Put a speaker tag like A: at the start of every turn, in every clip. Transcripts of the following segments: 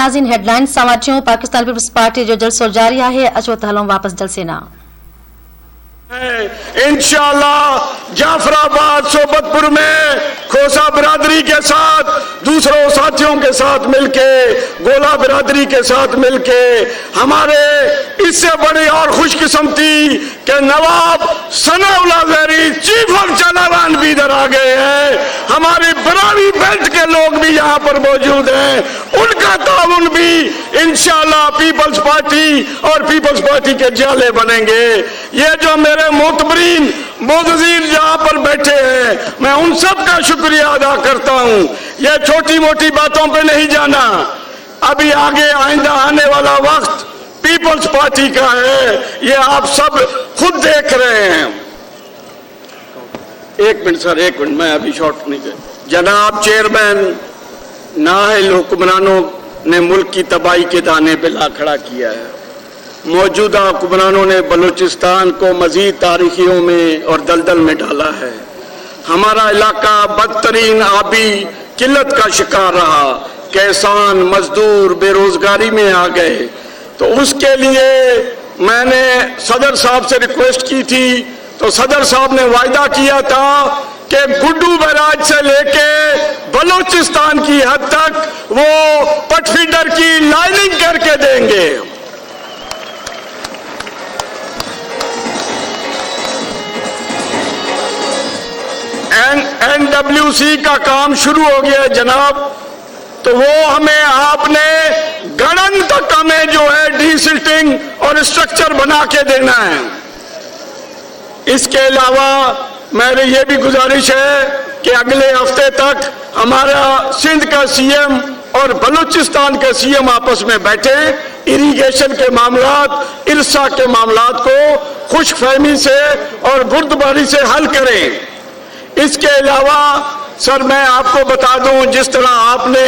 A: नाज़रीन हेडलाइन समाचारों Pakistan Peoples party जो जलसो जारी है अचो त हलूं वापस जलसे ना
B: इंशाअल्लाह जाफराबाद सोबतपुर में खोसा बिरादरी के साथ दूसरों साथियों के साथ मिलके गोला बिरादरी के साथ मिलके हमारे इससे बड़ी और खुशकिस्मती के नवाब सनाउल्लाह ज़हरी चीफ ऑफ चालावान भी इधर आ गए हैं। हमारी बरावी बेल्ट के लोग भी यहाँ पर मौजूद हैं। उनका ताउन भी इंशाअल्लाह पीपल्स पार्टी और पीपल्स पार्टी के जाले बनेंगे। ये जो मेरे मोतबरीन मोदजीर जहाँ पर बैठे हैं मैं उन सब का शुक्रिया अदा करता हूँ। ये छोटी मोटी बातों पे नहीं जाना, अभी आगे आइंदा आने वाला वक्त पीपल्स पार्टी का है, ये आप सब खुद देख रहे हैं। एक मिनट सर, एक मिनट, मैं अभी शॉर्ट नहीं कर। जनाब चेयरमैन, नाअहल हुक्मरानों ने मुल्क की तबाही के दाने पे ला खड़ा किया है। मौजूदा हुक्मरानों ने बलूचिस्तान को मजीद तारीखियों में और दलदल में डाला है। हमारा इलाका बदतरीन आबी किल्लत का शिकार रहा, किसान मजदूर बेरोजगारी में आ गए। तो उसके लिए मैंने सदर साहब से रिक्वेस्ट की थी, तो सदर साहब ने वायदा किया था कि गुड्डू बैराज से लेके बलूचिस्तान की हद तक वो पटफीडर की लाइनिंग करके देंगे। NWC का काम शुरू हो गया है जनाब, तो वो हमें आपने गणन तक हमें जो है डीसिल्टिंग और स्ट्रक्चर बना के देना है। इसके अलावा मेरी ये भी गुजारिश है कि अगले हफ्ते तक हमारा सिंध का सीएम और बलूचिस्तान के सीएम आपस में बैठे, इरिगेशन के मामलात, इरसा के मामलात को खुशफहमी से और बुर्दबारी से हल करें। इसके अलावा सर मैं आपको बता दूं, जिस तरह आपने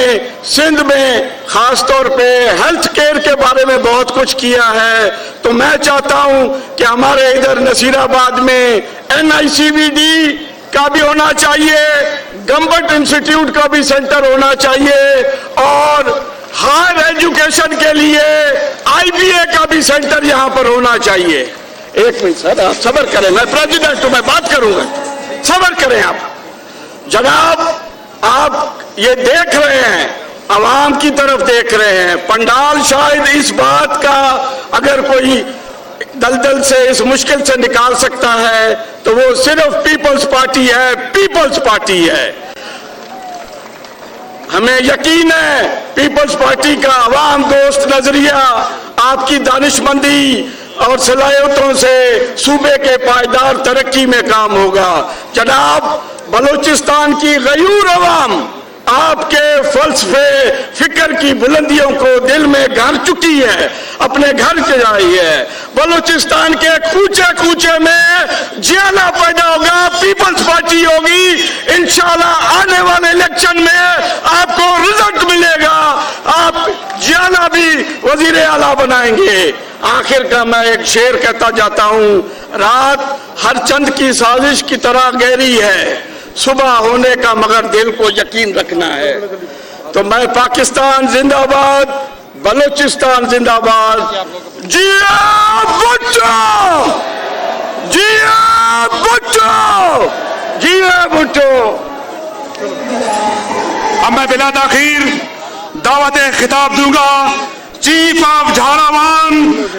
B: सिंध में खास तौर पे हेल्थ केयर के बारे में बहुत कुछ किया है, तो मैं चाहता हूं कि हमारे इधर नसीराबाद में NICVD का भी होना चाहिए, गंबट इंस्टीट्यूट का भी सेंटर होना चाहिए और हायर एजुकेशन के लिए IBA का भी सेंटर यहां पर होना चाहिए। एक मिनट सर, आप सब्र करें, मैं प्रेसिडेंट हूं, मैं बात करूंगा, सब्र करें आप। जनाब आप ये देख रहे हैं, आवाम की तरफ देख रहे हैं, पंडाल शायद इस बात का अगर कोई दलदल से इस मुश्किल से निकाल सकता है तो वो सिर्फ पीपल्स पार्टी है, पीपल्स पार्टी है। हमें यकीन है पीपल्स पार्टी का आवाम दोस्त नजरिया, आपकी दानिशमंदी और सलाहियतों से सूबे के पायदार तरक्की में काम होगा। जनाब बलूचिस्तान की गयूर अवाम आपके फलसफे फिक्र की बुलंदियों को दिल में घर चुकी है, अपने घर के आई है। बलूचिस्तान के कूचे कूचे में जियाला पैदा होगा, पीपल्स पार्टी होगी। इंशाल्लाह आने वाले इलेक्शन में आपको रिजल्ट मिलेगा, आप जियाला भी वजीर आला बनाएंगे। आखिर का मैं एक शेर कहता जाता हूं, रात हर चंद की साजिश की तरह गहरी है, सुबह होने का मगर दिल को यकीन रखना है। तो मैं पाकिस्तान जिंदाबाद, बलूचिस्तान जिंदाबाद, जिया भुट्टो, जिया भुट्टो, जिया भुट्टो।
C: अब मैं बिला ताखीर दावत खिताब दूंगा चीफ ऑफ झालावान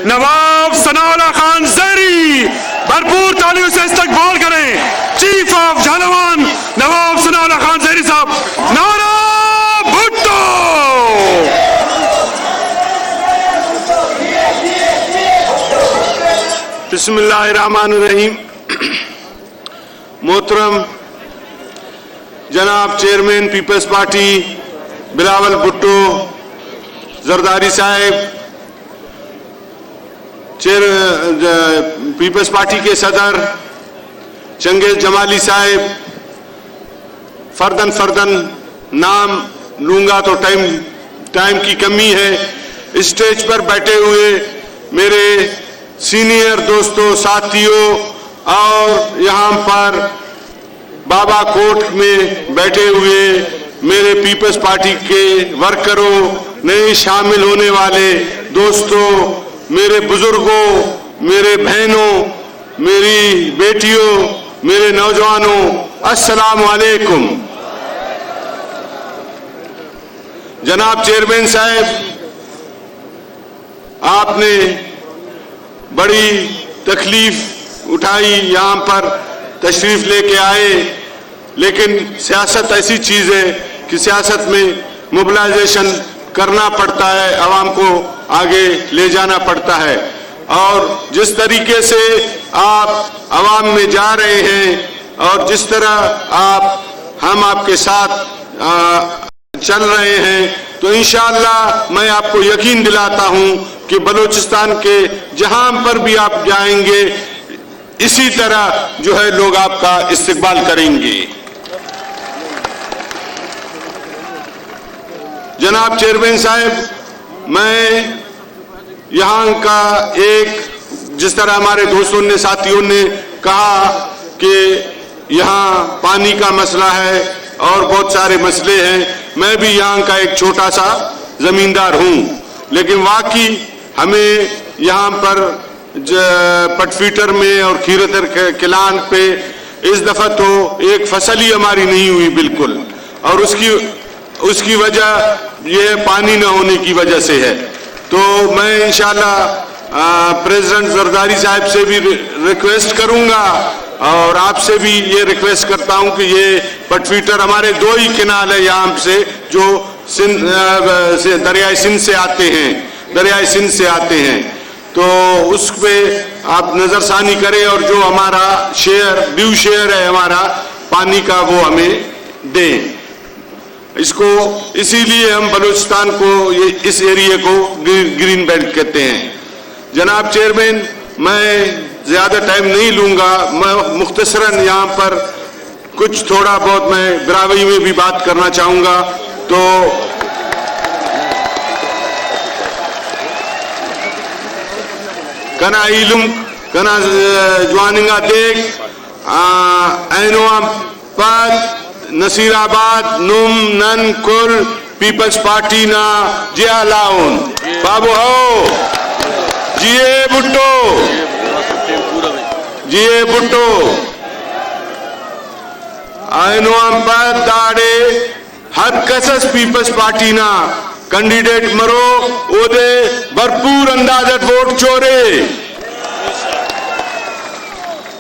C: नवाब सनाउल्लाह खान ज़हरी। भरपूर तालियों से इस्तकबाल करें चीफ ऑफ झालावान नवाब सनाउल्लाह खान ज़हरी साहब। नारा भुट्टो।
D: बिस्मिल्लाहिर्रहमानिर्रहीम। मोहतरम जनाब chairman Peoples Party Bilawal Bhutto Zardari साहब, पीपल्स पार्टी के सदर चंगेज जमाली साहब, फर्दन नाम लूंगा तो टाइम की कमी है। स्टेज पर बैठे हुए मेरे सीनियर दोस्तों, साथियों और यहाँ पर बाबा कोट में बैठे हुए मेरे पीपल्स पार्टी के वर्करों, नहीं शामिल होने वाले दोस्तों, मेरे बुजुर्गों, मेरे बहनों, मेरी बेटियों, मेरे नौजवानों, अस्सलाम वालेकुम। जनाब चेयरमैन साहब, आपने बड़ी तकलीफ उठाई, यहाँ पर तशरीफ लेके आए, लेकिन सियासत ऐसी चीज़ है कि सियासत में मोबिलाइजेशन करना पड़ता है, आवाम को आगे ले जाना पड़ता है। और जिस तरीके से आप आवाम में जा रहे हैं और जिस तरह हम आपके साथ चल रहे हैं, तो इंशाअल्लाह मैं आपको यकीन दिलाता हूं कि बलूचिस्तान के जहां पर भी आप जाएंगे, इसी तरह जो है लोग आपका इस्तकबाल करेंगे। जनाब चेयरमैन साहब, मैं यहाँ का जिस तरह हमारे दोस्तों ने, साथियों ने कहा कि यहाँ पानी का मसला है और बहुत सारे मसले हैं, मैं भी यहाँ का एक छोटा सा जमींदार हूँ, लेकिन वाकई हमें यहाँ पर पटफीटर में और खीरतर किलान पे इस दफा तो एक फसल ही हमारी नहीं हुई बिल्कुल, और उसकी वजह ये पानी न होने की वजह से है। तो मैं इंशाल्लाह प्रेसिडेंट जरदारी साहब से भी रिक्वेस्ट करूंगा और आपसे भी ये रिक्वेस्ट करता हूं कि ये पटफीटर, हमारे 2 ही किनाल है यहाँ से जो दरियाई सिंध से आते हैं, तो उस पे आप नजरसानी करें और जो हमारा ड्यू शेयर है हमारा पानी का, वो हमें दें। इसको इसीलिए हम बलूचिस्तान को इस एरिया को ग्रीन बेल्ट कहते हैं। जनाब चेयरमैन, मैं ज्यादा टाइम नहीं लूंगा, मैं मुख्तसरन यहाँ पर कुछ थोड़ा बहुत मैं बिरावी में भी बात करना चाहूंगा। तो कना इलम कना जवानिंगा देख ऐनोआ पद नसीराबाद नुम नन कुल पीपल्स पार्टी ना जिया लाउन बाबू हो जिए बुट्टो ऐनोआ पद दाड़े हर कसस पीपल्स पार्टी ना कैंडिडेट मरो ओदे भरपूर अंदाजत वोट चोरे,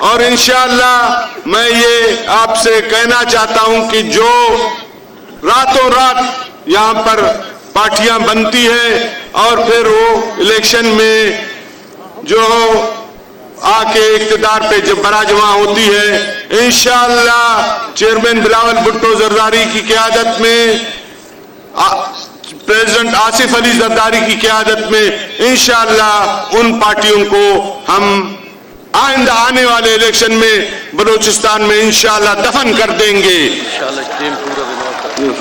D: और इंशाअल्लाह मैं ये आपसे कहना चाहता हूं कि जो रातों रात यहां पर पार्टियां बनती है और फिर वो इलेक्शन में जो आके इख्तिदार पे जब बराजमा होती है, इंशाअल्लाह चेयरमैन बिलावल भुट्टो जरदारी की क़यादत में, प्रेसिडेंट आसिफ अली जरदारी की क़यादत में इंशाअल्लाह उन पार्टियों को हम आइंदा आने वाले इलेक्शन में बलूचिस्तान में इंशाअल्लाह दफन कर देंगे।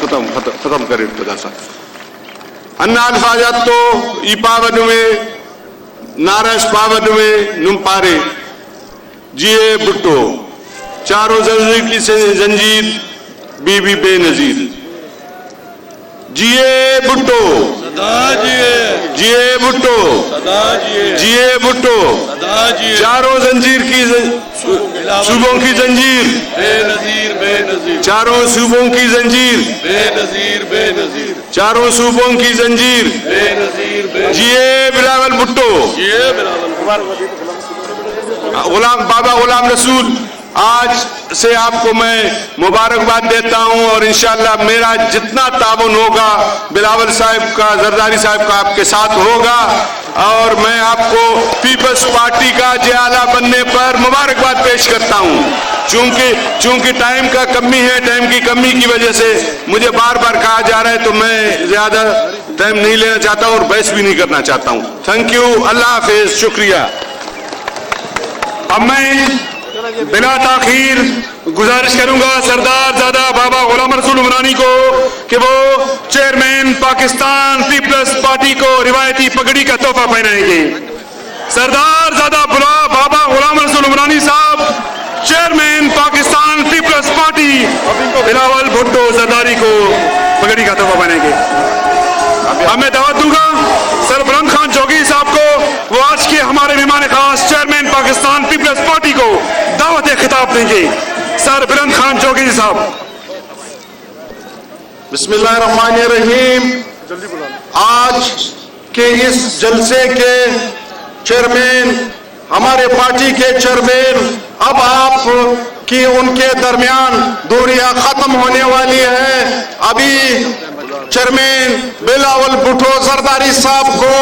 D: खत्म करें अन्ना अल्फाजात तो ई पावन में नारस पावन में नुम्पारे जिए भुट्टो चारों जंजीर की जंजीर बीबी बेनजीर जिए भुट्टो जिए भुट्टो जिए भुट्टो चारों जंजीर की सूबों की जंजीर चारों सूबों की जंजीर चारों सूबों की जंजीर जिए बिलावल भुट्टो बाबा गुलाम रसूल, आज से आपको मैं मुबारकबाद देता हूं और इंशाअल्लाह मेरा जितना ताउन होगा बिलावल साहब का, जरदारी साहब का आपके साथ होगा, और मैं आपको पीपल्स पार्टी का जियाला बनने पर मुबारकबाद पेश करता हूं। चूंकि टाइम का कमी है, टाइम की कमी की वजह से मुझे बार बार कहा जा रहा है, तो मैं ज्यादा टाइम नहीं लेना चाहता और बहस भी नहीं करना चाहता हूं। थैंक यू, अल्लाह हाफिज, शुक्रिया।
C: अब मैं बिना ताखीर गुजारिश करूंगा सरदार ज़ादा बाबा गुलाम रसूल उमरानी को कि वो चेयरमैन पाकिस्तान पीपल्स पार्टी को रिवायती पगड़ी का तोहफा पहनाएंगे। सरदार ज़ादा बाबा गुलाम रसूल उमरानी साहब, chairman Pakistan Peoples Party, Bilawal Bhutto Zardari को पगड़ी का तोहफा पहनाएंगे। अब मैं दावत दूंगा सरबुलंद खान जोगी साहब को, वो आज के हमारे मेहमान खास चेयरमैन पाकिस्तान पीपल्स पार्टी को दावत खिताब देंगे। सरबुलंद खान जोगी साहब।
D: बिस्मिल्लाहिर्रहमानिर्रहीम। आज के इस जलसे के चेयरमैन, हमारे पार्टी के चेयरमैन, अब आप कि उनके दरमियान दूरियां खत्म होने वाली है। अभी चेयरमैन बिलावल भुट्टो जरदारी साहब को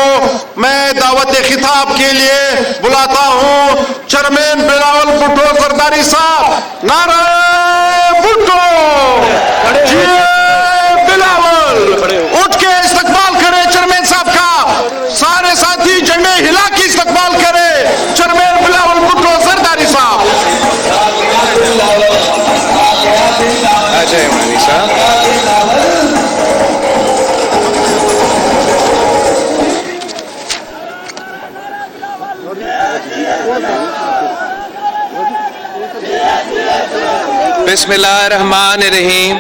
D: मैं दावत खिताब के लिए बुलाता हूं। चेयरमैन बिलावल भुट्टो जरदारी साहब, नारे भुट्टो जी बिलावल, उठ के इस्तकबाल करे चेयरमैन साहब का। सारे साथी झंडे हिला के इस्तकबाल करे चेयरमैन बिलावल भुट्टो जरदारी साहब।
E: बिस्मिल्लाहिर्रहमानिर्रहीम।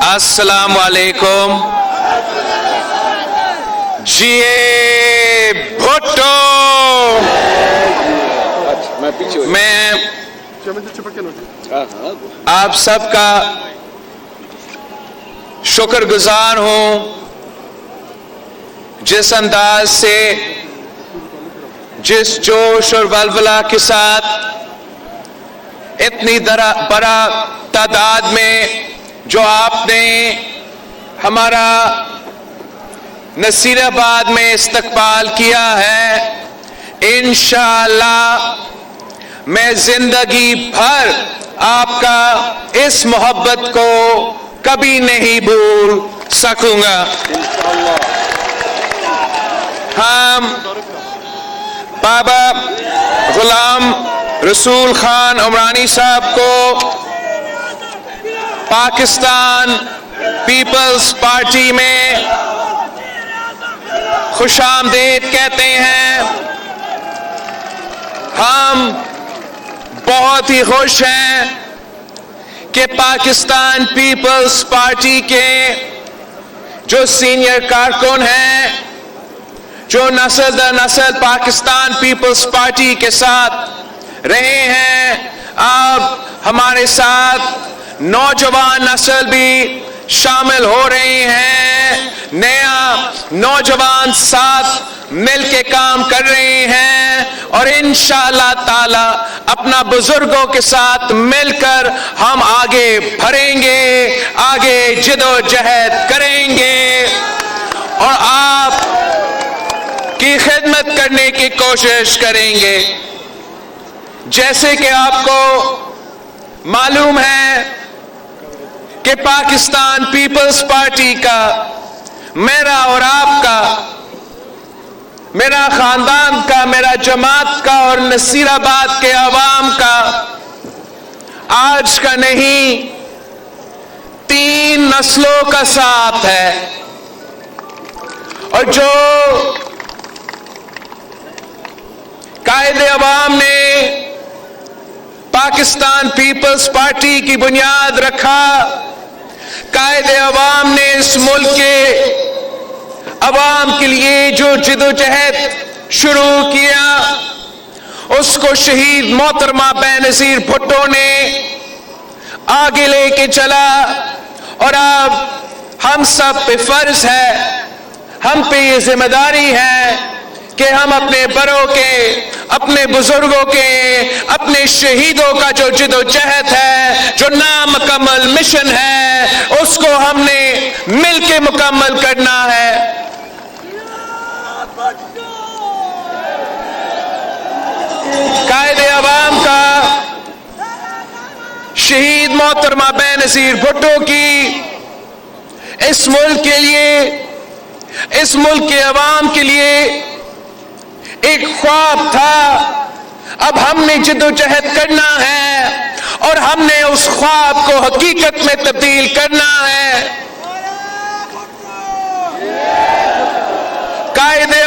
E: अस्सलाम वालेकुम। जिए भुट्टो। मैं आप सबका शुक्रगुजार हूं जिस अंदाज से, जिस जोश और वलवला के साथ इतनी बड़ा तादाद में जो आपने हमारा नसीराबाद में इस्तकबाल किया है। इंशाअल्लाह मैं जिंदगी भर आपका इस मोहब्बत को कभी नहीं भूल सकूंगा। हम बाबा गुलाम रसूल खान उमरानी साहब को पाकिस्तान पीपल्स पार्टी में खुशामदीद कहते हैं। हम बहुत ही खुश हैं कि पाकिस्तान पीपल्स पार्टी के जो सीनियर कारकुन हैं, जो नस्ल दर नस्ल पाकिस्तान पीपल्स पार्टी के साथ रहे हैं, अब हमारे साथ नौजवान नस्ल भी शामिल हो रहे हैं। नया नौजवान साथ मिल के काम कर रहे हैं और इंशाअल्लाह ताला अपना बुजुर्गों के साथ मिलकर हम आगे बढ़ेंगे, आगे जिदोजहद करेंगे और आप की खिदमत करने की कोशिश करेंगे। जैसे कि आपको मालूम है कि पाकिस्तान पीपल्स पार्टी का, मेरा और आपका, मेरा खानदान का, मेरा जमात का और नसीराबाद के अवाम का आज का नहीं 3 नस्लों का साथ है। और जो कायदे अवाम ने पाकिस्तान पीपल्स पार्टी की बुनियाद रखा, कायदे अवाम ने इस मुल्क के अवाम के लिए जो जिदोजहद शुरू किया, उसको शहीद मोहतरमा बेनज़ीर भुट्टो ने आगे लेके चला। और अब हम सब पे फर्ज है, हम पे ये जिम्मेदारी है कि हम अपने बड़ों के, अपने बुजुर्गों के, अपने शहीदों का जो जिदोजहद है, जो नामुकम्मल मिशन है, उसको हमने मिलके मुकम्मल करना है। कायदे अवाम का शहीद मोहतरमा बेनज़ीर भुट्टो की इस मुल्क के लिए, इस मुल्क के अवाम के लिए एक ख्वाब था। अब हमने जिदोजहद करना है और हमने उस ख्वाब को हकीकत में तब्दील करना है। कायदे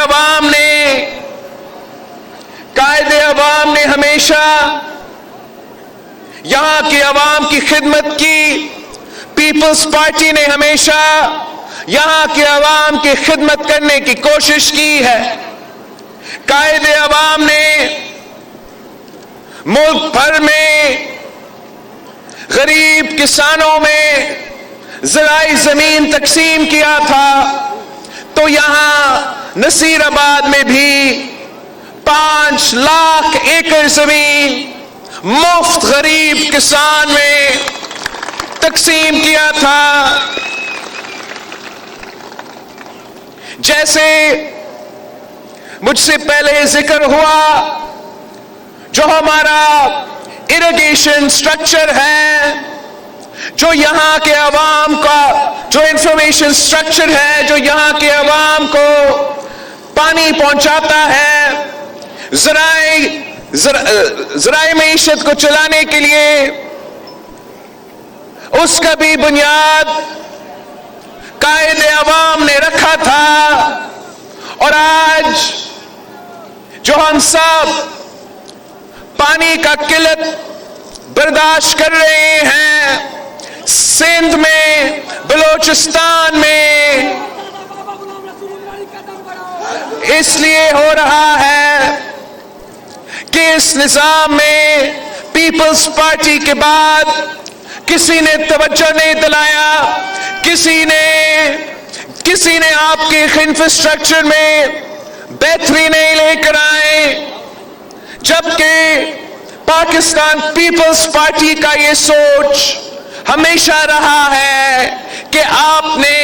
E: अवाम ने हमेशा यहां के अवाम की खिदमत की, پیپلز پارٹی نے ہمیشہ یہاں کے عوام کی خدمت کرنے کی کوشش کی ہے. قائد عوام نے ملک بھر میں غریب کسانوں میں زرعی زمین تقسیم کیا تھا، تو یہاں نصیر آباد میں بھی 5 لاکھ ایکڑ زمین مفت غریب کسان میں تقسیم کیا تھا. جیسے مجھ سے پہلے ذکر ہوا، جو ہمارا اریگیشن سٹرکچر ہے، جو یہاں کے عوام کا جو انفارمیشن سٹرکچر ہے، جو یہاں کے عوام کو پانی پہنچاتا ہے، ذرائع معیشت کو چلانے کے لیے، اس کا بھی بنیاد قائد عوام نے رکھا تھا. اور آج جو ہم سب پانی کا قلت برداشت کر رہے ہیں، سندھ میں، بلوچستان میں، اس لیے ہو رہا ہے کہ اس نظام میں پیپلز پارٹی کے بعد کسی نے توجہ نہیں دلایا، کسی نے آپ کے انفراسٹرکچر میں بہتری نہیں لے کر آئے، جبکہ پاکستان پیپلز پارٹی کا یہ سوچ ہمیشہ رہا ہے کہ آپ نے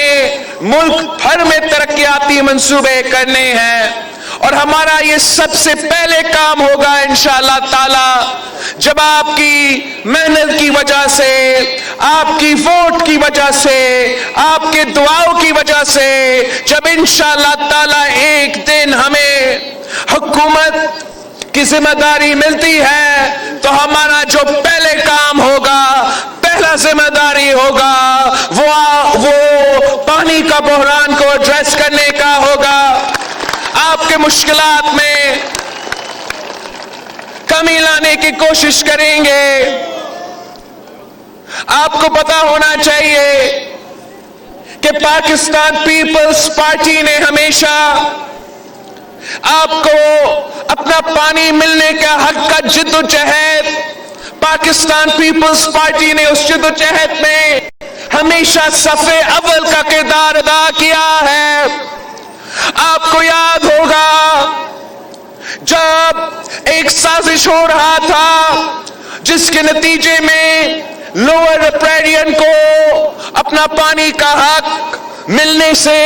E: ملک بھر میں ترقیاتی منصوبے کرنے ہیں. اور ہمارا یہ سب سے پہلے کام ہوگا انشاءاللہ تعالی، جب آپ کی محنت کی وجہ سے، آپ کی ووٹ کی وجہ سے، آپ کے دعاؤں کی وجہ سے، جب انشاءاللہ تعالی ایک دن ہمیں حکومت کی ذمہ داری ملتی ہے، تو ہمارا جو پہلے کام ہوگا، پہلا ذمہ داری ہوگا، وہ پانی کا بحران کو ایڈریس کرنے کا ہوگا. آپ کے مشکلات میں کمی لانے کی کوشش کریں گے. آپ کو پتا ہونا چاہیے کہ پاکستان پیپلز پارٹی نے ہمیشہ آپ کو اپنا پانی ملنے کا حق کا جد و جہد، پاکستان پیپلز پارٹی نے اس جد و جہد میں ہمیشہ صفِ اول کا کردار ادا کیا ہے. آپ کو یاد ہوگا جب ایک سازش ہو رہا تھا جس کے نتیجے میں لوور ریپیرین کو اپنا پانی کا حق ملنے سے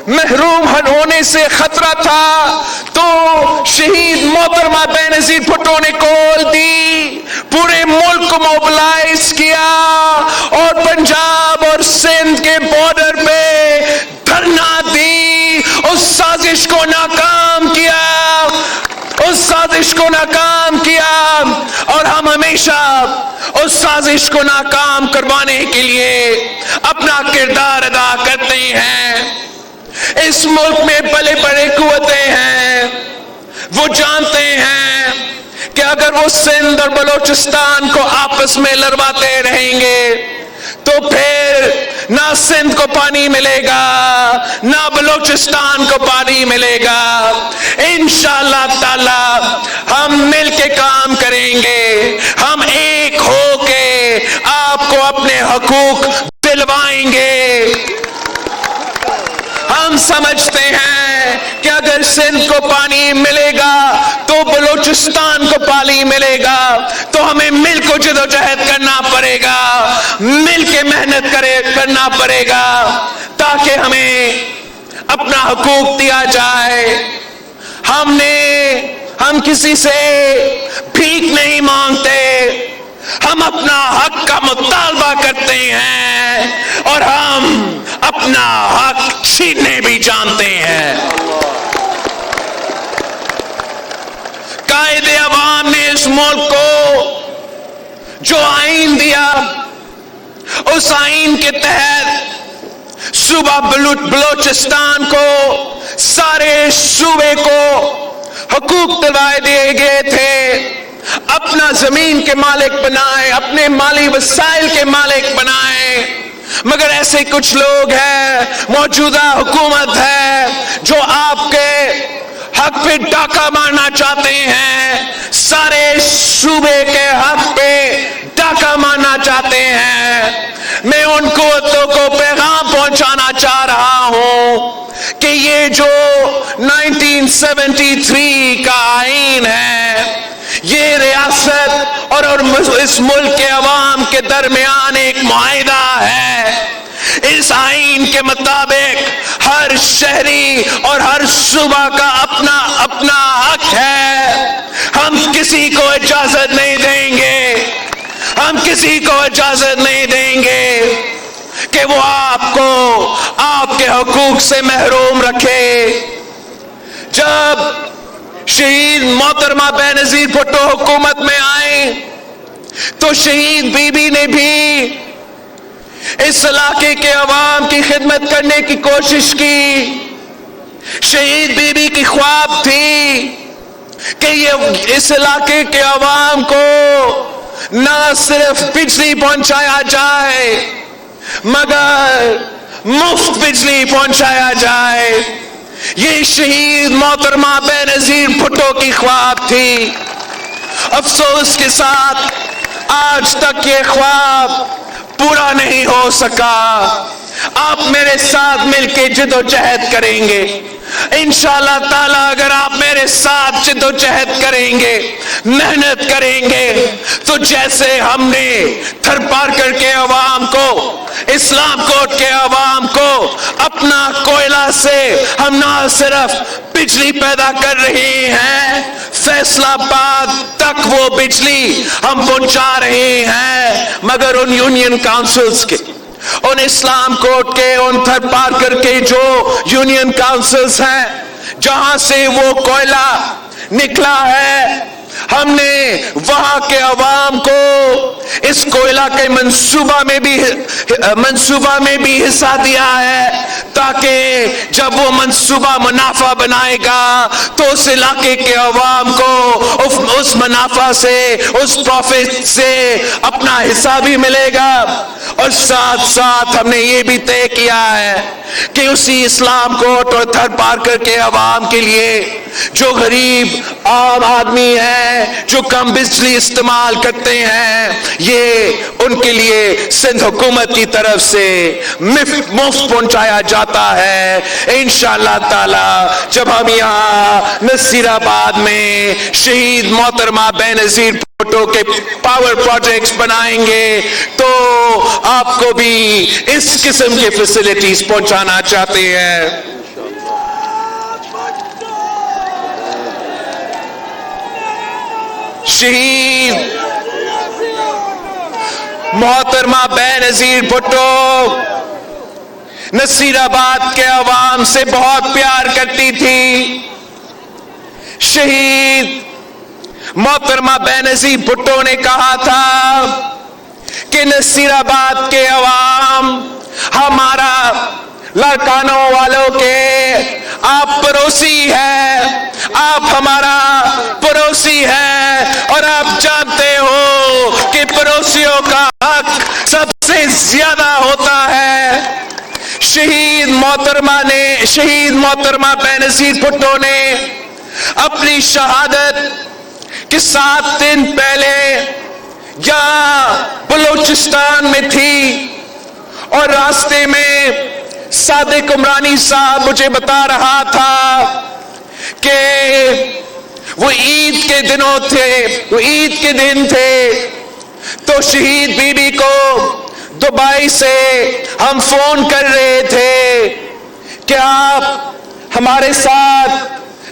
E: محروم ہونے سے خطرہ تھا، تو شہید محترمہ بینظیر بھٹو نے کال دی، پورے ملک کو موبلائز کیا اور پنجاب اور سندھ کے بارڈر پہ دھرنا دی، اس سازش کو ناکام کیا، اس سازش کو ناکام کیا. اور ہم ہمیشہ اس سازش کو ناکام کروانے کے لیے اپنا کردار ادا کرتے ہیں. اس ملک میں بڑے بڑے قوتیں ہیں، وہ جانتے ہیں کہ اگر وہ سندھ اور بلوچستان کو آپس میں لڑواتے رہیں گے تو پھر نہ سندھ کو پانی ملے گا، نہ بلوچستان کو پانی ملے گا. انشاءاللہ تعالی ہم مل کے کام کریں گے، ہم ایک ہو کے آپ کو اپنے حقوق دلوائیں گے. ہم سمجھتے ہیں کہ اگر سندھ کو پانی ملے گا تو بلوچستان کو پانی ملے گا، تو ہمیں مل کو جد و جہد کرنا پڑے گا، مل کے محنت کرنا پڑے گا تاکہ ہمیں اپنا حقوق دیا جائے. ہم کسی سے بھیک نہیں مانگتے، ہم اپنا حق کا مطالبہ کرتے ہیں اور ہم اپنا حق چھیننے بھی جانتے ہیں. قائد عوام نے اس ملک کو جو آئین دیا، اس آئین کے تحت صوبہ بلوچستان کو، سارے صوبے کو حقوق دلائے دیے گئے تھے. اپنا زمین کے مالک بنائیں، اپنے مالی وسائل کے مالک بنائیں، مگر ایسے کچھ لوگ ہیں، موجودہ حکومت ہے جو آپ کے حق پہ ڈاکہ مارنا چاہتے ہیں، سارے صوبے کے حق پہ ڈاکہ مارنا چاہتے ہیں۔ میں ان قوتوں کو پیغام پہنچانا چاہ رہا ہوں کہ یہ جو 1973 کا آئین ہے، یہ ریاست اور اس ملک کے عوام کے درمیان ایک معاہدہ ہے۔ اس آئین کے مطابق ہر شہری اور ہر صوبہ کا اپنا اپنا حق ہے۔ ہم کسی کو اجازت نہیں دیں گے، ہم کسی کو اجازت نہیں دیں گے کہ وہ آپ کو آپ کے حقوق سے محروم رکھے۔ جب شہید محترمہ بے نظیر بھٹو حکومت میں آئے تو شہید بی بی نے بھی اس علاقے کے عوام کی خدمت کرنے کی کوشش کی۔ شہید بی بی کی خواب تھی کہ یہ اس علاقے کے عوام کو نہ صرف بجلی پہنچایا جائے مگر مفت بجلی پہنچایا جائے۔ یہ شہید محترمہ بے نظیر بھٹو کی خواب تھی۔ افسوس کے ساتھ آج تک یہ خواب پورا نہیں ہو سکا۔ آپ میرے ساتھ مل کے جد و جہد کریں گے انشاءاللہ تعالی۔ اگر آپ میرے ساتھ جد و جہد کریں گے، محنت کریں گے، تو جیسے ہم نے تھر پارکر کے عوام کو، اسلام کوٹ کے عوام کو اپنا کوئلہ سے ہم نہ صرف بجلی پیدا کر رہے ہیں، فیصل آباد تک وہ بجلی ہم پہنچا رہے ہیں، مگر ان یونین کاؤنسلز کے، ان اسلام کوٹ کے، ان تھر پارکر کے جو یونین کاؤنسلز ہیں جہاں سے وہ کوئلہ نکلا ہے، ہم نے وہاں کے عوام کو اس کوئلہ کے منصوبہ میں بھی حصہ دیا ہے، تاکہ جب وہ منصوبہ منافع بنائے گا تو اس علاقے کے عوام کو اس منافع سے، اس پروفٹ سے اپنا حصہ بھی ملے گا۔ اور ساتھ ساتھ ہم نے یہ بھی طے کیا ہے کہ اسی اسلام کوٹ اور تھر پارکر کے عوام کے لیے جو غریب عام آدمی ہیں، جو کم بجلی استعمال کرتے ہیں، یہ ان کے لیے سندھ حکومت کی طرف سے مفت پہنچایا جاتا ہے۔ انشاءاللہ تعالی جب ہم یہاں نصیر آباد میں شہید محترمہ بے نظیر بھٹو کے پاور پروجیکٹس بنائیں گے تو آپ کو بھی اس قسم کے فیسلٹیز پہنچانا چاہتے ہیں۔ شہید محترمہ بے نظیر بھٹو نصیر آباد کے عوام سے بہت پیار کرتی تھی۔ شہید محترمہ بے نظیر بھٹو نے کہا تھا کہ نصیر آباد کے عوام ہمارا لاڑکانوں والوں کے آپ پڑوسی ہیں، آپ ہمارا پڑوسی ہیں، اور آپ جانتے ہو کہ پڑوسیوں کا حق سب سے زیادہ ہوتا ہے۔ شہید محترمہ بے نظیر بھٹو نے اپنی شہادت کے 7 دن پہلے یہاں بلوچستان میں تھی، اور راستے میں صادق عمرانی صاحب مجھے بتا رہا تھا کہ وہ عید کے دن تھے تو شہید بی بی کو دبئی سے ہم فون کر رہے تھے کہ آپ ہمارے ساتھ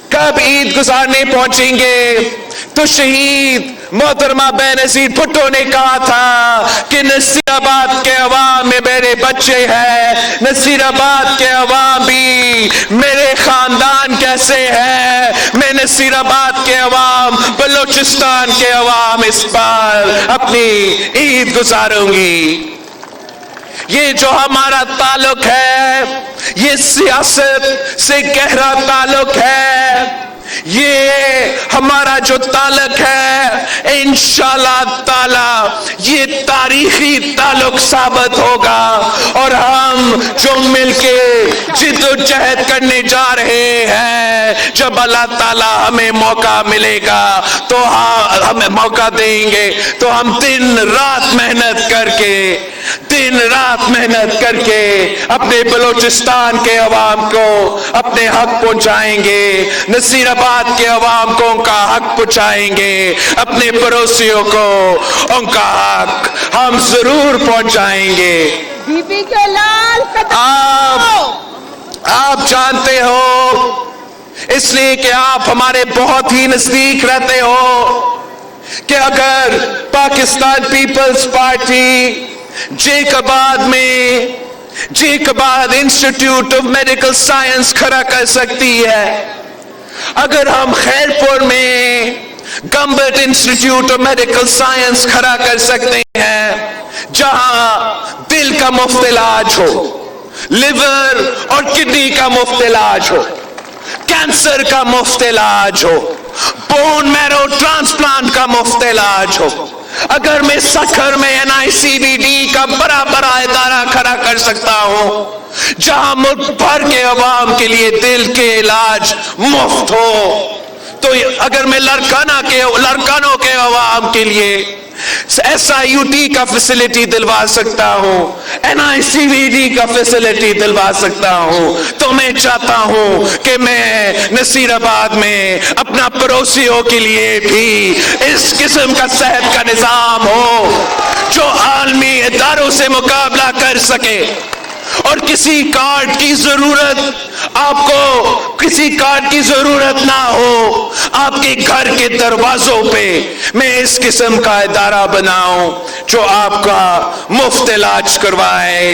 E: کب عید گزارنے پہنچیں گے، تو شہید محترمہ بے نظیر بھٹو نے کہا تھا کہ نصیر آباد کے عوام میں میرے بچے ہیں، نصیر آباد کے عوام بھی میرے خاندان کیسے ہے، میں نصیر آباد کے عوام، بلوچستان کے عوام اس بار اپنی عید گزاروں گی۔ یہ جو ہمارا تعلق ہے، یہ سیاست سے گہرا تعلق ہے، یہ ہمارا جو تعلق ہے انشاءاللہ تعالی یہ تاریخی تعلق ثابت ہوگا، اور ہم جو مل کے جد و جہد کرنے جا رہے ہیں، جب اللہ تعالی ہمیں موقع ملے گا تو ہمیں موقع دیں گے تو ہم دن رات محنت کر کے اپنے بلوچستان کے عوام کو اپنے حق پہنچائیں گے، نصیر آباد کے عوام کو ان کا حق پہنچائیں گے، اپنے پڑوسیوں کو ان کا حق ہم ضرور پہنچائیں گے۔
F: بی بی کے لال
E: آپ جانتے ہو، اس لیے کہ آپ ہمارے بہت ہی نزدیک رہتے ہو، کہ اگر Pakistan Peoples Party Jacobabad institute of medical science کھڑا کر سکتی ہے، اگر ہم خیرپور میں Gambat institute of medical science کھڑا کر سکتے ہیں، جہاں دل کا مفت علاج ہو، لیور اور کڈنی کا مفت علاج ہو، کینسر کا مفت علاج ہو، بون میرو ٹرانسپلانٹ کا مفت علاج ہو، اگر میں سکھر میں NICVD کا بڑا ادارہ کھڑا کر سکتا ہوں جہاں ملک بھر کے عوام کے لیے دل کے علاج مفت ہو، تو اگر میں لڑکانوں کے عوام کے لیے SIUT کا فیسلٹی دلوا سکتا ہوں، NICVD کا فیسلٹی دلوا سکتا ہوں، تو میں چاہتا ہوں کہ میں نصیر آباد میں اپنا پڑوسیوں کے لیے بھی اس قسم کا صحت کا نظام ہو جو عالمی اداروں سے مقابلہ کر سکے، اور کسی کارڈ کی ضرورت نہ ہو، آپ کے گھر کے دروازوں پہ میں اس قسم کا ادارہ بناؤں جو آپ کا مفت علاج کروائے۔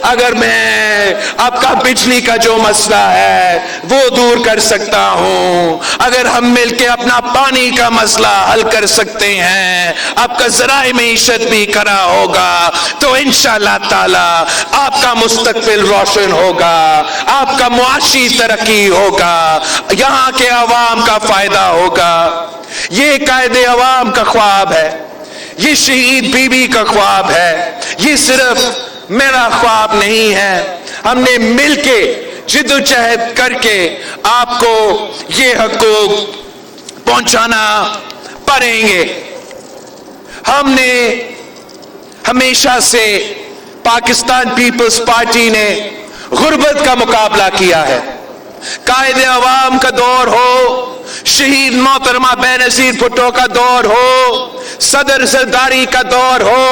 E: اگر میں آپ کا بجلی کا جو مسئلہ ہے وہ دور کر سکتا ہوں، اگر ہم مل کے اپنا پانی کا مسئلہ حل کر سکتے ہیں، آپ کا ذرائع معیشت بھی کرا ہوگا، تو انشاءاللہ تعالی آپ کا مستقبل روشن ہوگا، آپ کا معاشی ترقی ہوگا، یہاں کے عوام کا فائدہ ہوگا۔ یہ قائد عوام کا خواب ہے، یہ شہید بی بی کا خواب ہے، یہ صرف میرا خواب نہیں ہے، ہم نے مل کے جد و جہد کر کے آپ کو یہ حقوق پہنچانا پڑیں گے۔ ہم نے ہمیشہ سے پاکستان پیپلز پارٹی نے غربت کا مقابلہ کیا ہے، قائد عوام کا دور ہو، شہید محترمہ بے نظیر بھٹو کا دور ہو، صدر زرداری کا دور ہو،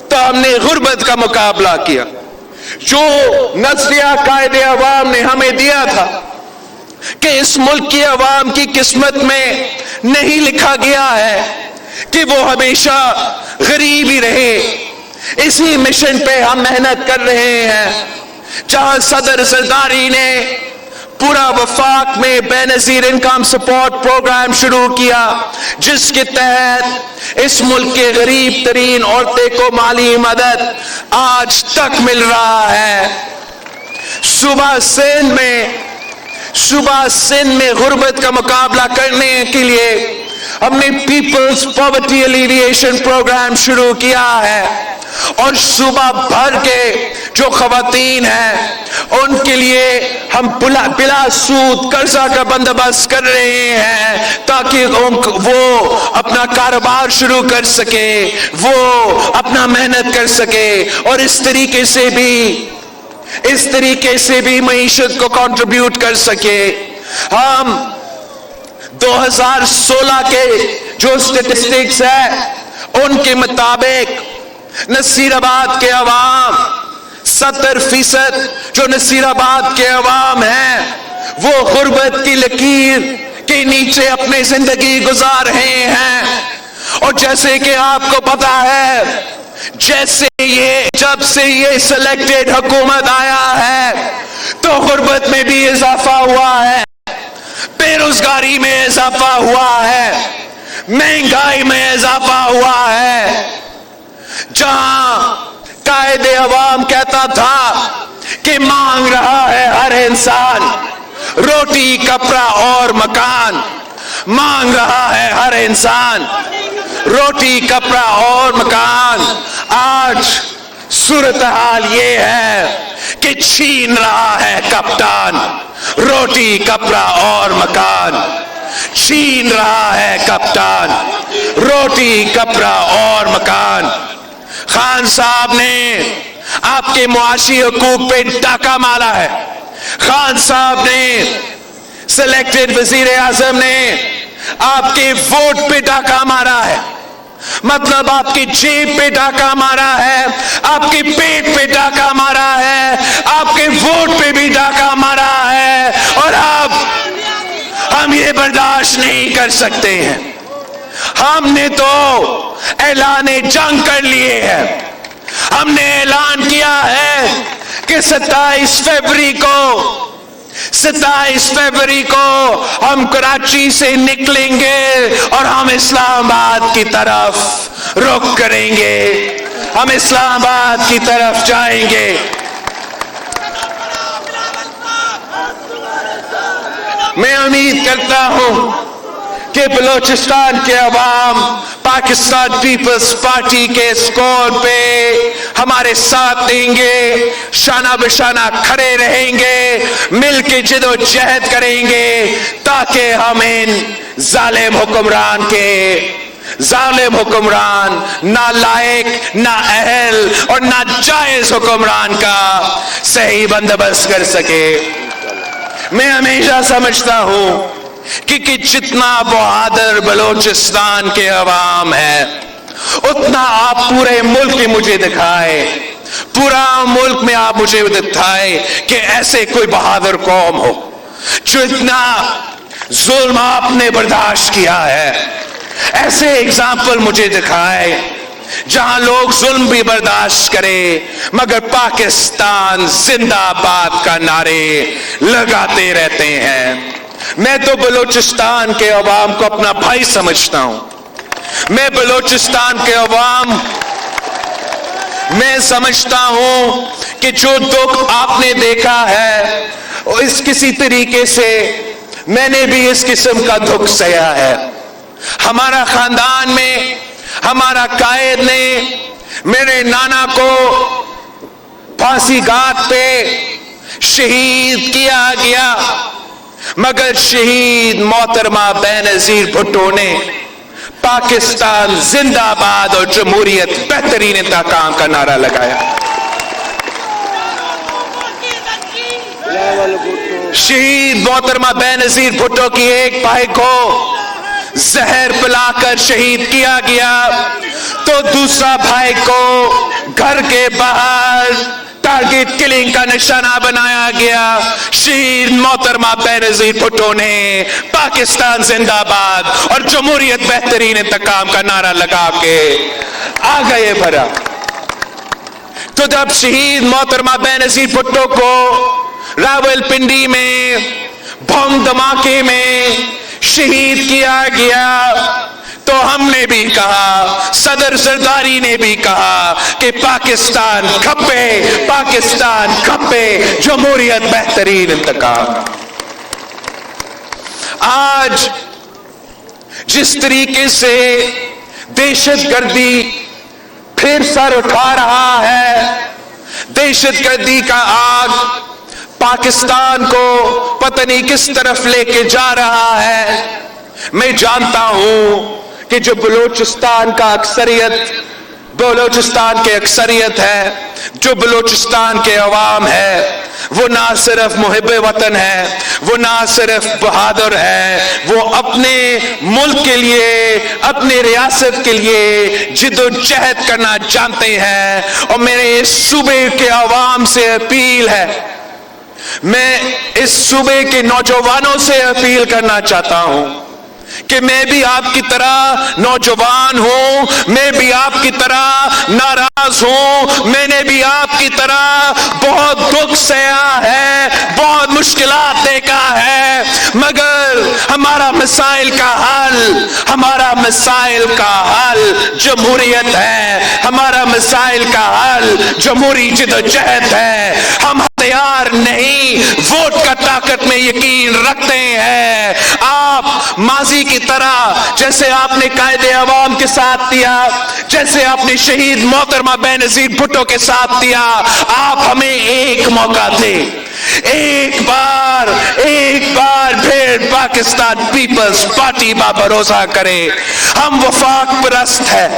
E: تو ہم نے غربت کا مقابلہ کیا۔ جو نظریہ قائد عوام نے ہمیں دیا تھا کہ اس ملک کی عوام کی قسمت میں نہیں لکھا گیا ہے کہ وہ ہمیشہ غریب ہی رہے، اسی مشن پہ ہم محنت کر رہے ہیں، جہاں صدر زرداری نے پورا وفاق میں بے نظیر انکم سپورٹ پروگرام شروع کیا، جس کے تحت اس ملک کے غریب ترین عورتیں کو مالی مدد آج تک مل رہا ہے۔ صوبہ سندھ میں غربت کا مقابلہ کرنے کے لیے ہم نے پیپلز پاورٹی ایلیویشن پروگرام شروع کیا ہے، اور صوبہ بھر کے جو خواتین ہیں ان کے لیے ہم بلا سود قرضہ کا بندوبست کر رہے ہیں تاکہ وہ اپنا کاروبار شروع کر سکے، وہ اپنا محنت کر سکے، اور اس طریقے سے بھی معیشت کو کنٹریبیوٹ کر سکے۔ ہم 2016 کے جو اسٹیٹسٹکس ہیں ان کے مطابق نصیر آباد کے عوام 70% جو نصیر آباد کے عوام ہیں وہ غربت کی لکیر کے نیچے اپنی زندگی گزار رہے ہیں، اور جیسے کہ آپ کو پتا ہے جب سے یہ سلیکٹڈ حکومت آیا ہے تو غربت میں بھی اضافہ ہوا ہے، بے روزگاری میں اضافہ ہوا ہے، مہنگائی میں اضافہ ہوا ہے۔ جہاں قائد عوام کہتا تھا کہ مانگ رہا ہے ہر انسان، रोटी कपड़ा और मकान मांग रहा है हर इंसान, रोटी कपड़ा और मकान। आज सूरत हाल ये है कि छीन रहा है कप्तान रोटी कपड़ा और मकान, छीन रहा है कप्तान रोटी कपड़ा और मकान। खान साहब ने आपके मुआशी हुकूक पे डाका मारा है, खान साहब ने सिलेक्टेड वजीर आजम ने आपके वोट पे डाका मारा है, मतलब आपकी जेब पे डाका मारा है, आपके पेट पे डाका मारा है, आपके वोट पे भी डाका मारा है। और अब हम ये बर्दाश्त नहीं कर सकते हैं। हमने तो ऐलाने जंग कर लिए हैं, हमने ऐलान किया है कि 27 फरवरी को हम कराची से निकलेंगे और हम इस्लामाबाद की तरफ रुख करेंगे, हम इस्लामाबाद की तरफ जाएंगे। मैं उम्मीद करता हूं कि बलोचिस्तान के अवाम पाकिस्तान पीपल्स पार्टी के स्कोर पे हमारे साथ देंगे, शाना बशाना खड़े रहेंगे, मिलके जिदोजहद करेंगे ताकि हम इन जालिम हुक्मरान ना लायक ना अहल और ना जायज हुक्मरान का सही बंदोबस्त कर सके। मैं हमेशा समझता हूं कि जितना बहादुर बलोचिस्तान के अवाम है उतना आप पूरे मुल्क में मुझे दिखाए, पूरा मुल्क में आप मुझे दिखाए कि ऐसे कोई बहादुर कौम हो जो इतना जुल्म आपने बर्दाश्त किया है। ऐसे एग्जाम्पल मुझे दिखाए जहां लोग जुल्म भी बर्दाश्त करें मगर पाकिस्तान जिंदाबाद का नारे लगाते रहते हैं। मैं तो बलोचिस्तान के अवाम को अपना भाई समझता हूं, मैं बलोचिस्तान के अवाम मैं समझता हूं कि जो दुख आपने देखा है इस किसी तरीके से मैंने भी इस किस्म का दुख सहा है। हमारा खानदान में हमारा कायद ने मेरे नाना को फांसी घाट पे शहीद किया गया मगर शहीद मोहतरमा बेनजीर भुट्टो ने पाकिस्तान जिंदाबाद और जमहूरियत बेहतरीन इंतकाम का नारा लगाया। शहीद मोहतरमा बेनजीर भुट्टो की एक भाई को जहर पिलाकर शहीद किया गया तो दूसरा भाई को घर के बाहर टारगेट किलिंग का निशाना बनाया गया। शहीद मोहतरमा बेनजीर भुट्टो ने पाकिस्तान जिंदाबाद और जमहूरियत बेहतरीन इंतकाम का नारा लगा के आ गए भरा। तो जब शहीद मोहतरमा बेनजीर भुट्टो को रावलपिंडी में बम धमाके में शहीद किया गया तो हमने भी कहा, सदर सरदारी ने भी कहा कि पाकिस्तान खपे जमहूरियत बेहतरीन इंतकाम। आज जिस तरीके से दहशतगर्दी फिर सर उठा रहा है, दहशतगर्दी का आग पाकिस्तान को पता नहीं किस तरफ लेके जा रहा है। मैं जानता हूं कि जो बलोचिस्तान की अक्सरियत है, जो बलोचिस्तान के अवाम है वो ना सिर्फ मुहिब वतन है, वो ना सिर्फ बहादुर है, वो अपने मुल्क के लिए अपने रियासत के लिए जिदोजहद करना जानते हैं। और मेरे इस सूबे के अवाम से अपील है, मैं इस सूबे के नौजवानों से अपील करना चाहता हूं कि मैं भी आपकी तरह नौजवान हूं, मैं भी आपकी तरह नाराज हूं, मैंने भी आपकी तरह बहुत दुख सहा है, बहुत मुश्किलात देखा है, मगर हमारा मसाइल का हल जमहूरियत है, हमारा मसाइल का हल जमहूरी जिदोजहद है। हम हथियार नहीं वोट का طاقت میں یقین رکھتے ہیں. آپ ماضی کی طرح جیسے آپ نے قائد عوام کے ساتھ دیا, جیسے آپ نے شہید محترمہ بینظیر بھٹو کے ساتھ دیا, آپ ہمیں ایک موقع دیں, ایک بار پھر پاکستان پیپلز پارٹی با بھروسہ کرے. ہم وفاق پرست ہیں,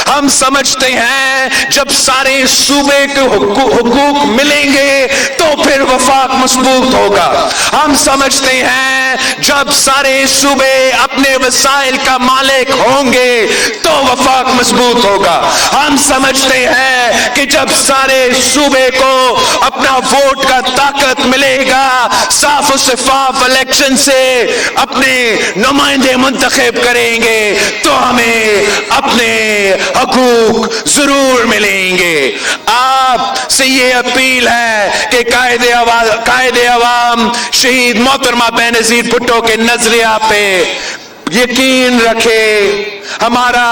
E: ہم سمجھتے ہیں جب سارے صوبے کے حقوق ملیں گے تو پھر وفاق مضبوط ہوگا. ہم سمجھتے ہیں جب سارے صوبے اپنے وسائل کا مالک ہوں گے تو وفاق مضبوط ہوگا. ہم سمجھتے ہیں کہ جب سارے صوبے کو اپنا ووٹ کا طاقت ملے گا, صاف و شفاف الیکشن سے اپنے نمائندے منتخب کریں گے تو ہمیں اپنے حقوق ضرور ملیں گے. آپ سے یہ اپیل ہے کہ قائد عوام شہید محترمہ بینظیر بھٹو کے نظریہ پہ یقین رکھے. ہمارا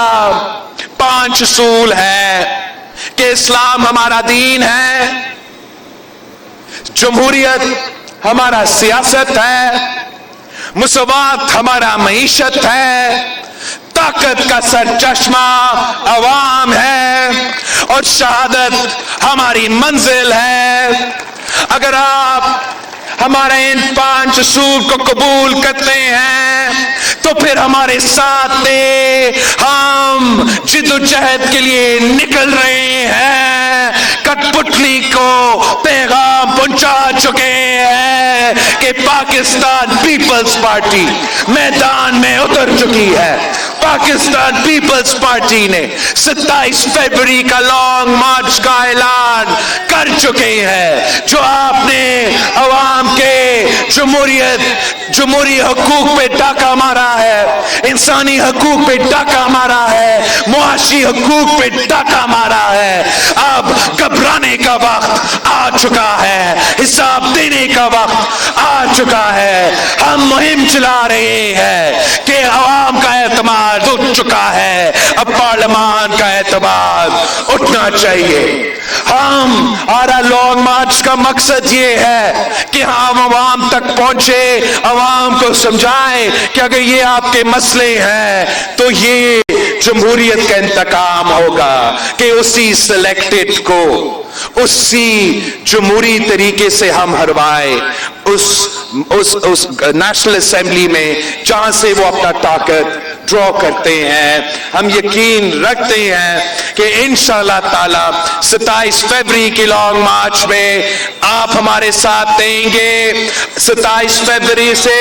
E: 5 اصول ہے کہ اسلام ہمارا دین ہے, جمہوریت ہمارا سیاست ہے, مساوات ہمارا معیشت ہے, طاقت کا سرچشمہ عوام ہے اور شہادت ہماری منزل ہے. اگر آپ ہمارے ان 5 اصول کو قبول کرتے ہیں تو پھر ہمارے ساتھ دیں, ہم جد و جہد کے لیے نکل رہے ہیں. کٹ پتلی کو پیغام پہنچا چکے ہیں کہ پاکستان پیپلز پارٹی میدان میں اتر چکی ہے. پاکستان پیپلز پارٹی نے 27 فروری کا لانگ مارچ کا اعلان کر چکے ہیں. جو آپ نے عوام کے جمہوری حقوق پہ ڈاکہ مارا ہے, انسانی حقوق پہ ڈاکہ مارا ہے, معاشی حقوق پہ ڈاکہ مارا ہے, اب گھبرانے کا وقت آ چکا ہے, حساب دینے کا وقت آ چکا ہے. ہم مہم چلا رہے ہیں کہ عوام کا اعتماد اٹھ چکا ہے, اب پارلیمان کا اعتماد اٹھنا چاہیے. ہمارا لانگ مارچ کا مقصد یہ ہے کہ ہم عوام تک پہنچے, عوام کو سمجھائیں کہ اگر یہ آپ کے مسئلے ہیں تو یہ جمہوریت کا انتقام ہوگا کہ اسی سلیکٹڈ کو اسی جمہوری طریقے سے ہم ہروائے اس نیشنل اسمبلی میں جہاں سے وہ اپنا طاقت ڈرا کرتے ہیں. ہم یقین رکھتے ہیں کہ انشاءاللہ تعالی 27 فروری کی لانگ مارچ میں آپ ہمارے ساتھ دیں گے. 27 فروری سے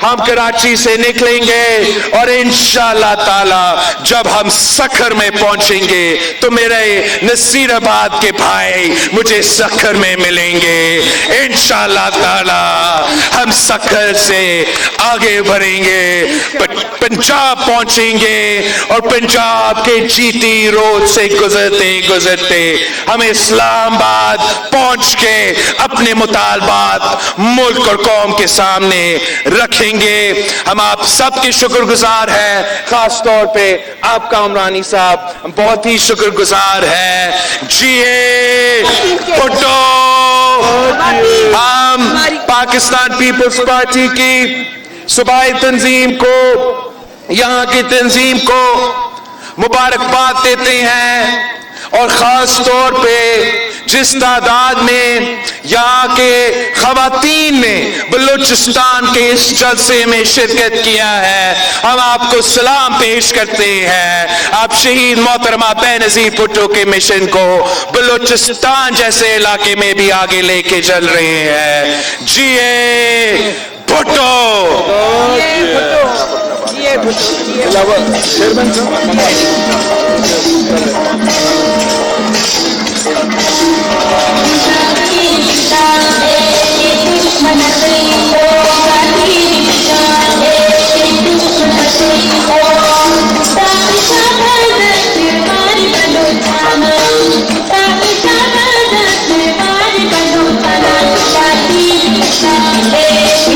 E: ہم کراچی سے نکلیں گے اور انشاءاللہ تعالی جب ہم سکھر میں پہنچیں گے تو میرے نصیر آباد کے بھائی مجھے سکھر میں ملیں گے. انشاءاللہ تعالی ہم سکھر سے آگے بڑھیں گے, پنجاب پہنچیں گے اور پنجاب کے جی ٹی روڈ سے گزرتے ہم اسلام آباد پہنچ کے اپنے مطالبات ملک اور قوم کے سامنے رکھیں گے. ہم آپ سب کے شکر گزار ہیں, خاص طور پہ آپ کا عمرانی صاحب بہت ہی شکر گزار ہے. بھٹو, ہم پاکستان پیپلز پارٹی کی صوبائی تنظیم کو, یہاں کی تنظیم کو مبارکباد دیتے ہیں اور خاص طور پہ جس تعداد میں یہاں کے خواتین نے بلوچستان کے اس جلسے میں شرکت کیا ہے, ہم آپ کو سلام پیش کرتے ہیں. آپ شہید محترمہ بینظیر بھٹو کے مشن کو بلوچستان جیسے علاقے میں بھی آگے لے کے چل رہے ہیں. جیے بھٹو.
F: یہ بھٹو